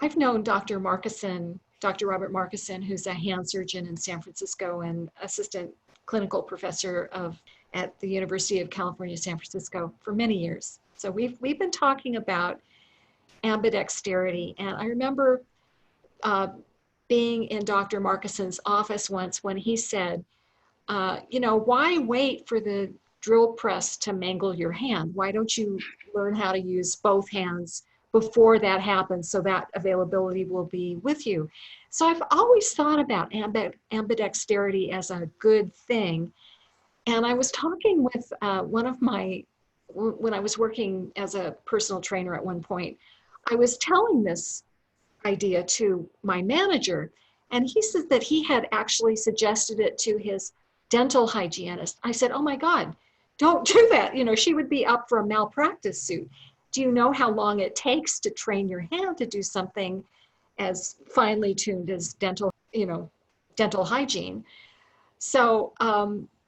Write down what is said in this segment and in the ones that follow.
I've known Dr. Markison, Dr. Robert Markison, who's a hand surgeon in San Francisco and assistant clinical professor at the University of California, San Francisco for many years. So we've been talking about ambidexterity. And I remember being in Dr. Markison's office once when he said, why wait for the drill press to mangle your hand? Why don't you learn how to use both hands before that happens so that availability will be with you? So I've always thought about ambidexterity as a good thing. And I was talking with when I was working as a personal trainer at one point, I was telling this idea to my manager, and he said that he had actually suggested it to his dental hygienist. I said, oh my God, don't do that. She would be up for a malpractice suit. Do you know how long it takes to train your hand to do something as finely tuned as dental hygiene? So,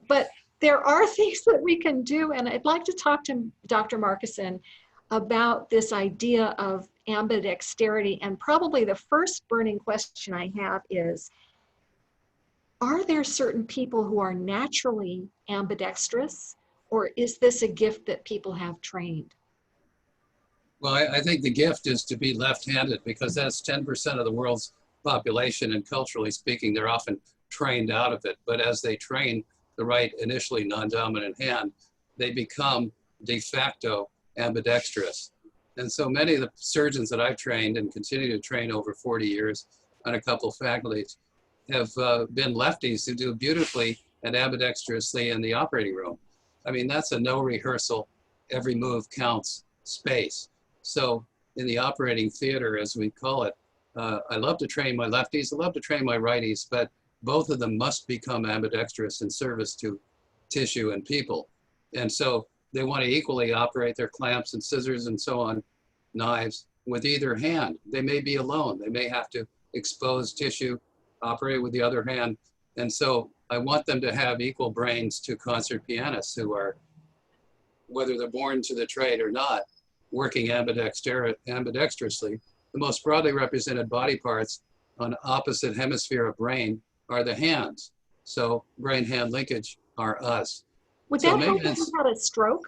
but there are things that we can do, and I'd like to talk to Dr. Markison about this idea of ambidexterity. And probably the first burning question I have is, are there certain people who are naturally ambidextrous, or is this a gift that people have trained? Well, I think the gift is to be left-handed, because that's 10% of the world's population, and culturally speaking, they're often trained out of it. But as they train the right, initially non-dominant hand, they become de facto ambidextrous. And so many of the surgeons that I've trained and continue to train over 40 years on a couple of faculties have been lefties who do beautifully and ambidextrously in the operating room. I mean, that's a no rehearsal, every move counts space. So in the operating theater, as we call it, I love to train my lefties, I love to train my righties, but both of them must become ambidextrous in service to tissue and people. And so they want to equally operate their clamps and scissors and so on, knives, with either hand. They may be alone. They may have to expose tissue, operate with the other hand. And so I want them to have equal brains to concert pianists who are, whether they're born to the trade or not, working ambidextrously. The most broadly represented body parts on opposite hemisphere of brain are the hands. So brain-hand linkage are us. Would that help if you had a stroke?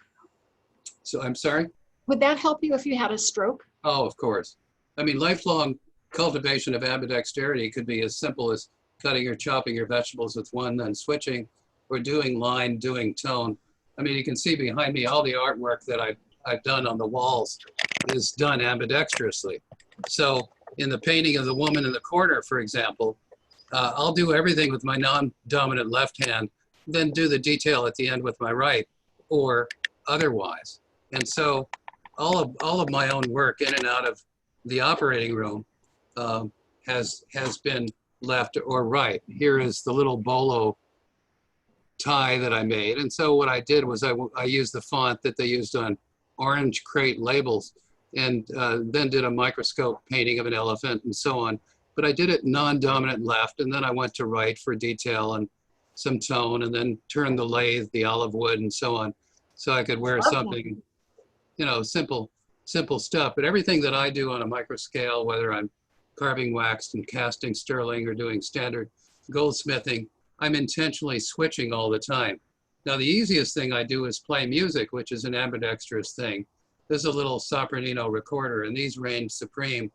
So I'm sorry? Would that help you if you had a stroke? Oh, of course. I mean, lifelong cultivation of ambidexterity could be as simple as cutting or chopping your vegetables with one, then switching, or doing line, doing tone. I mean, you can see behind me all the artwork that I've done on the walls is done ambidextrously. So in the painting of the woman in the corner, for example, I'll do everything with my non-dominant left hand, then do the detail at the end with my right, or otherwise. And so all of my own work in and out of the operating room has been left or right. Here is the little bolo tie that I made. And so what I did was I used the font that they used on orange crate labels, and then did a microscope painting of an elephant and so on. But I did it non-dominant left, and then I went to right for detail and some tone, and then turned the lathe, the olive wood, and so on, so I could wear something, simple stuff. But everything that I do on a micro scale, whether I'm carving waxed and casting sterling or doing standard goldsmithing, I'm intentionally switching all the time. Now, the easiest thing I do is play music, which is an ambidextrous thing. There's a little sopranino recorder, and these reigned supreme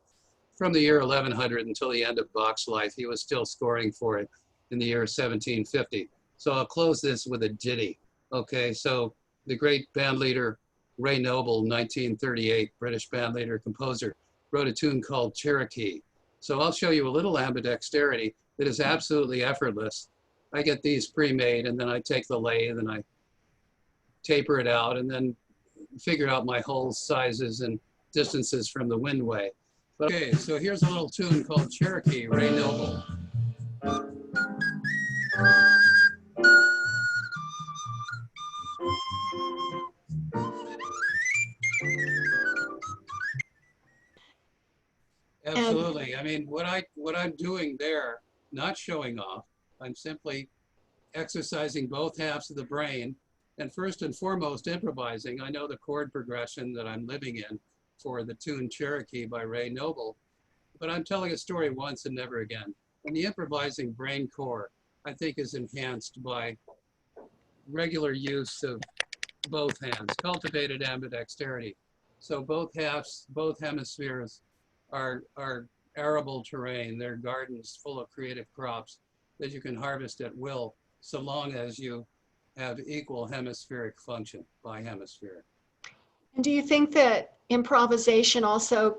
from the year 1100 until the end of Bach's life. He was still scoring for it in the year 1750. So I'll close this with a ditty. Okay, so the great band leader Ray Noble, 1938, British band leader, composer, wrote a tune called Cherokee. So I'll show you a little ambidexterity that is absolutely effortless. I get these pre-made, and then I take the lathe and I taper it out, and then figure out my holes, sizes, and distances from the windway. Okay, so here's a little tune called Cherokee, Ray Noble. Absolutely. I mean, what I'm doing there, not showing off, I'm simply exercising both halves of the brain, and first and foremost improvising. I know the chord progression that I'm living in for the tune Cherokee by Ray Noble, but I'm telling a story once and never again. And the improvising brain core, I think, is enhanced by regular use of both hands, cultivated ambidexterity. So both halves, both hemispheres are arable terrain. They're gardens full of creative crops that you can harvest at will, so long as you have equal hemispheric function, bihemispheric. And do you think that improvisation also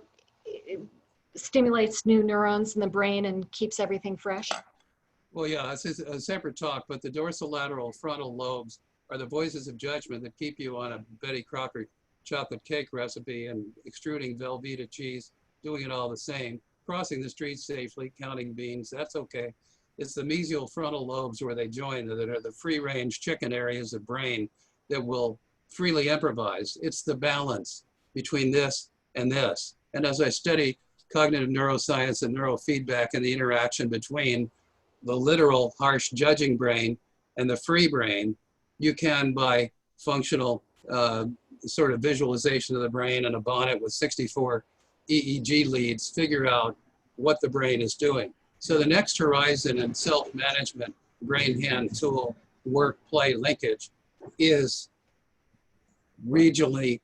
stimulates new neurons in the brain and keeps everything fresh? Well, yeah, it's a separate talk, but the dorsolateral frontal lobes are the voices of judgment that keep you on a Betty Crocker chocolate cake recipe and extruding Velveeta cheese, doing it all the same, crossing the street safely, counting beans, that's okay. It's the mesial frontal lobes where they join that are the free-range chicken areas of brain that will freely improvise. It's the balance between this and this. And as I study cognitive neuroscience and neurofeedback and the interaction between the literal harsh judging brain and the free brain, you can, by functional sort of visualization of the brain and a bonnet with 64 EEG leads, figure out what the brain is doing. So the next horizon in self-management, brain-hand tool, work-play linkage is regionally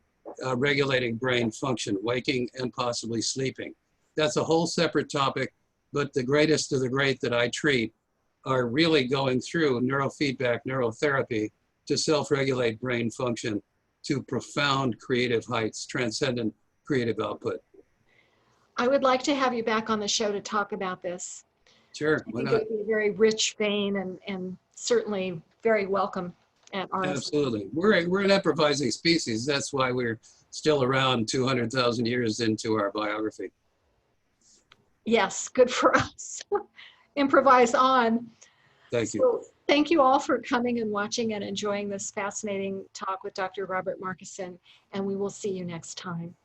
regulating brain function, waking and possibly sleeping. That's a whole separate topic, but the greatest of the great that I treat are really going through neurofeedback, neurotherapy to self-regulate brain function to profound creative heights, transcendent creative output. I would like to have you back on the show to talk about this. Sure, I why think not? it would be a very rich vein and certainly very welcome at RSI. Absolutely. We're an improvising species. That's why we're still around 200,000 years into our biography. Yes, good for us. Improvise on. Thank you. So thank you all for coming and watching and enjoying this fascinating talk with Dr. Robert Markison, and we will see you next time.